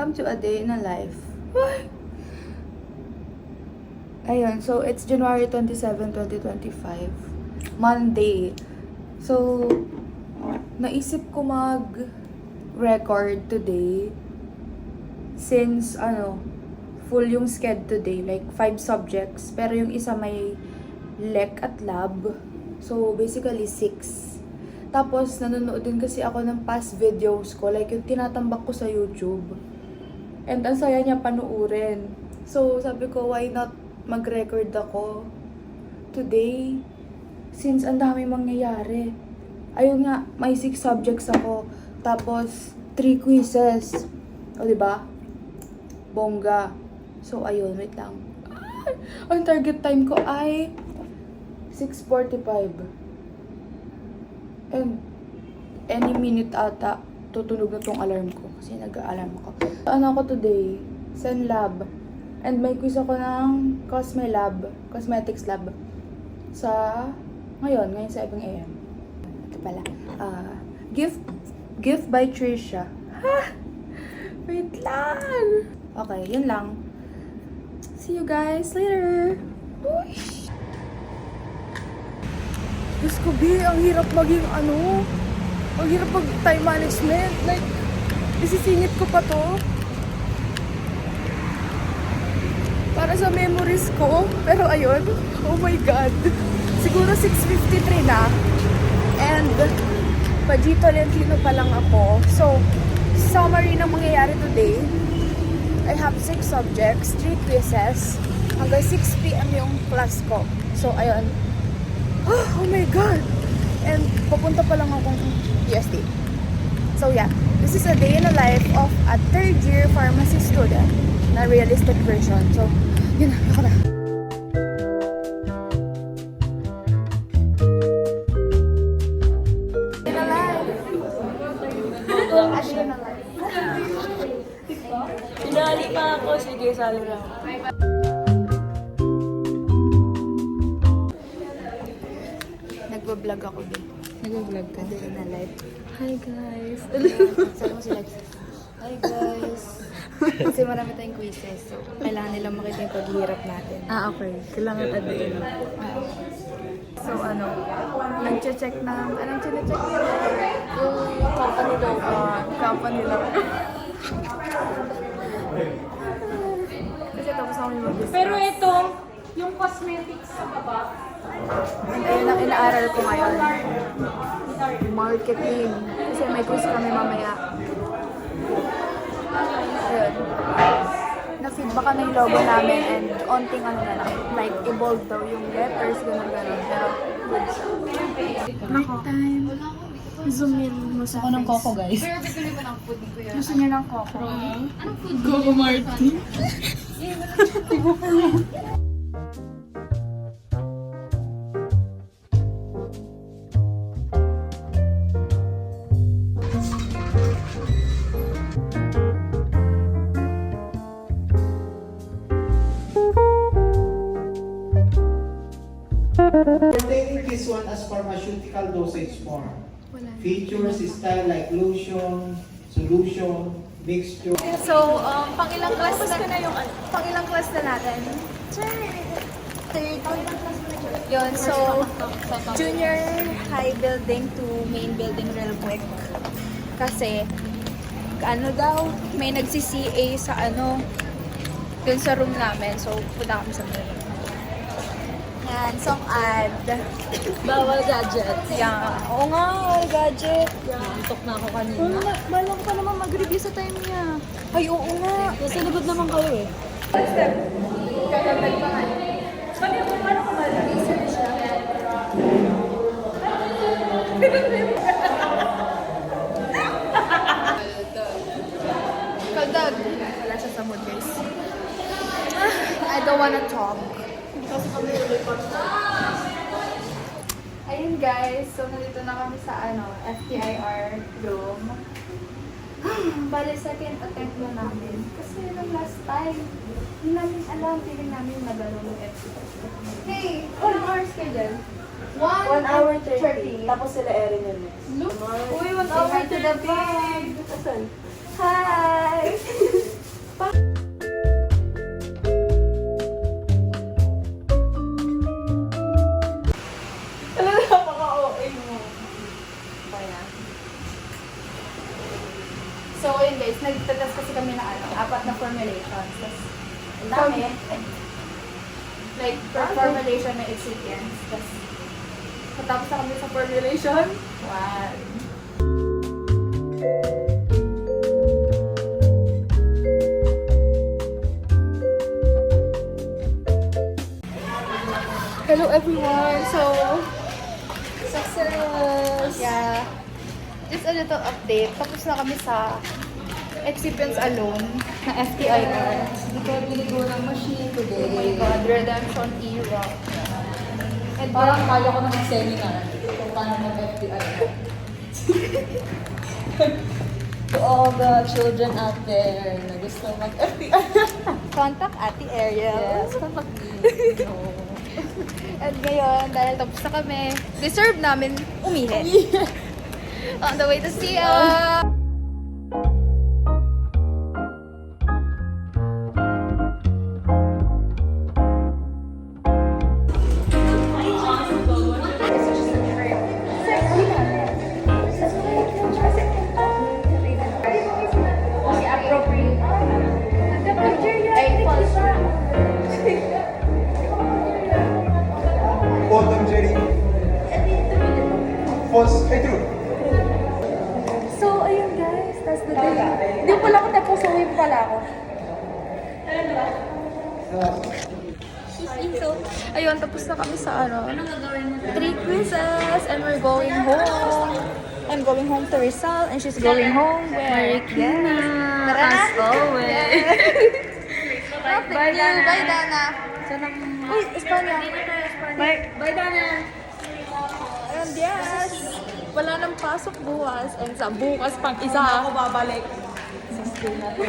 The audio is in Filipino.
Welcome to a day in a life. Ayun, so it's January 27, 2025. Monday. So, naisip ko mag-record today since, full yung sked today. Like, 5 subjects. Pero yung isa may lec at lab. So, basically 6. Tapos, nanonood din kasi ako ng past videos ko. Like, yung tinatambak ko sa YouTube. And ang saya niya panuurin. So, sabi ko, why not mag-record ako today? Since ang dami mangyayari. Ayun nga, may 6 subjects ako. Tapos, 3 quizzes. O, diba? Bongga. So, ayun, wait lang. Ang target time ko ay 6:45. And any minute ata, tutunog na tong alarm ko. Kasi nag-a-alarm ako. Ano ako today? Sen Lab. And may quiz ako ng Cosmetics Lab. Ngayon 7 a.m. Ito pala. Gift by Trisha. Ha! Wait lang! Okay, yun lang. See you guys later! Uy! Diyos ko, B, ang hirap maging ang hirap mag-time management. Like, isisingit ko pa to. Para sa memories ko. Pero ayun, oh my God. Siguro 6:53 na. And, Pajito Lentino pa lang ako. So, summary ng mangyayari today. I have 6 subjects, 3 quizzes. Hanggang 6 p.m. yung class ko. So, ayun. Oh my God! And papunta pa lang akong PST. So yeah, this is a day in the life of a 3rd year pharmacy student na realistic version. So, yun na, ako na. In a life. In a life. Pinali pa ako. Sige, sali lang. Nagbablog ako din. Nag-vlog ka? Day in a life. Hi guys! Sabi mo sila, hi guys! Kasi marami tayong quizzes. So, kailangan nilang makita yung paghihirap natin. Okay. Kailangan adain. So, nag-check ng, anong check nila? Yung company daw ba? Company lang. Kasi tapos ako yung mag-discuss. Pero ito, yung cosmetics sa baba, And ayun ang inaaral ko ngayon. Marketing. Kasi may quiz kami mamaya. Ayun. Na-feedback na yung logo namin and onting na lang. Like, evolve daw yung letters, gano'n. Pero, good siya. Break time. Zoom in mo sa ako ng coco guys. Gusto niyo ng coco? Coco Martin. Pertaining this one as pharmaceutical dosage form. Features, style like lotion, solution, mixture. So, pang-ilang class na natin? Third. Yun, so, junior high building to main building real quick. Kasi, may nagsi-CA sa dun sa room namin. So, punta kami sa main. Yan, song ad. Bawal gadget. Yan. Oo nga, all gadget. Antok na ako kanina. Oo nga, balang pa naman mag-review sa time niya. Ay, oo nga. Nasa likod naman kayo eh. Kakagdag pa nga. Paano ko research lang? Kaldag. Wala siya sa mood, guys. I don't wanna talk. Ayun guys, so nandito na kami sa FTIR room. Bale, second attempt na namin. Kasi nung last time, hindi namin alam, feeling namin nagano yung FTIR. Hey, 1 hour schedule. 1 hour 30. Tapos sila Erin yun. Uy, 1 hour to the bag. Hi! So, yun guys, nagtatas kasi kami na 4 na formulations. Tapos, ang dami. Like, per formulation may excipients. Tapos, matapos na kami sa formulation. 1. Hello everyone! So, success! Yeah. Just a little update. Tapos na kami sa excipients alone na FTIR. Dito binigo ng machine Oh my today. God, Redemption Era. And Parang kaya ko na mag-seminar kung paano mag-FTI. To all the children out there na gusto mag-FTI. contact Ate Ariel. Yes, contact me. No. At ngayon, dahil tapos na kami, deserve namin umihi. On the way to see Bottom Jerry. False. True. So, ayun guys, that's the day. Hindi pala ako tapos, uwi pala ako. So, ayun, tapos na kami sa 3 quizzes and we're going home. I'm going home to Rizal and she's going home where? Marikina, Tara na. as always. Bye, Dana. Bye, Dana. Uy, Espanya. Bye, Dana! And yes, wala nang pasok bukas. And sa bukas pang isa. Ako babalik sa school natin.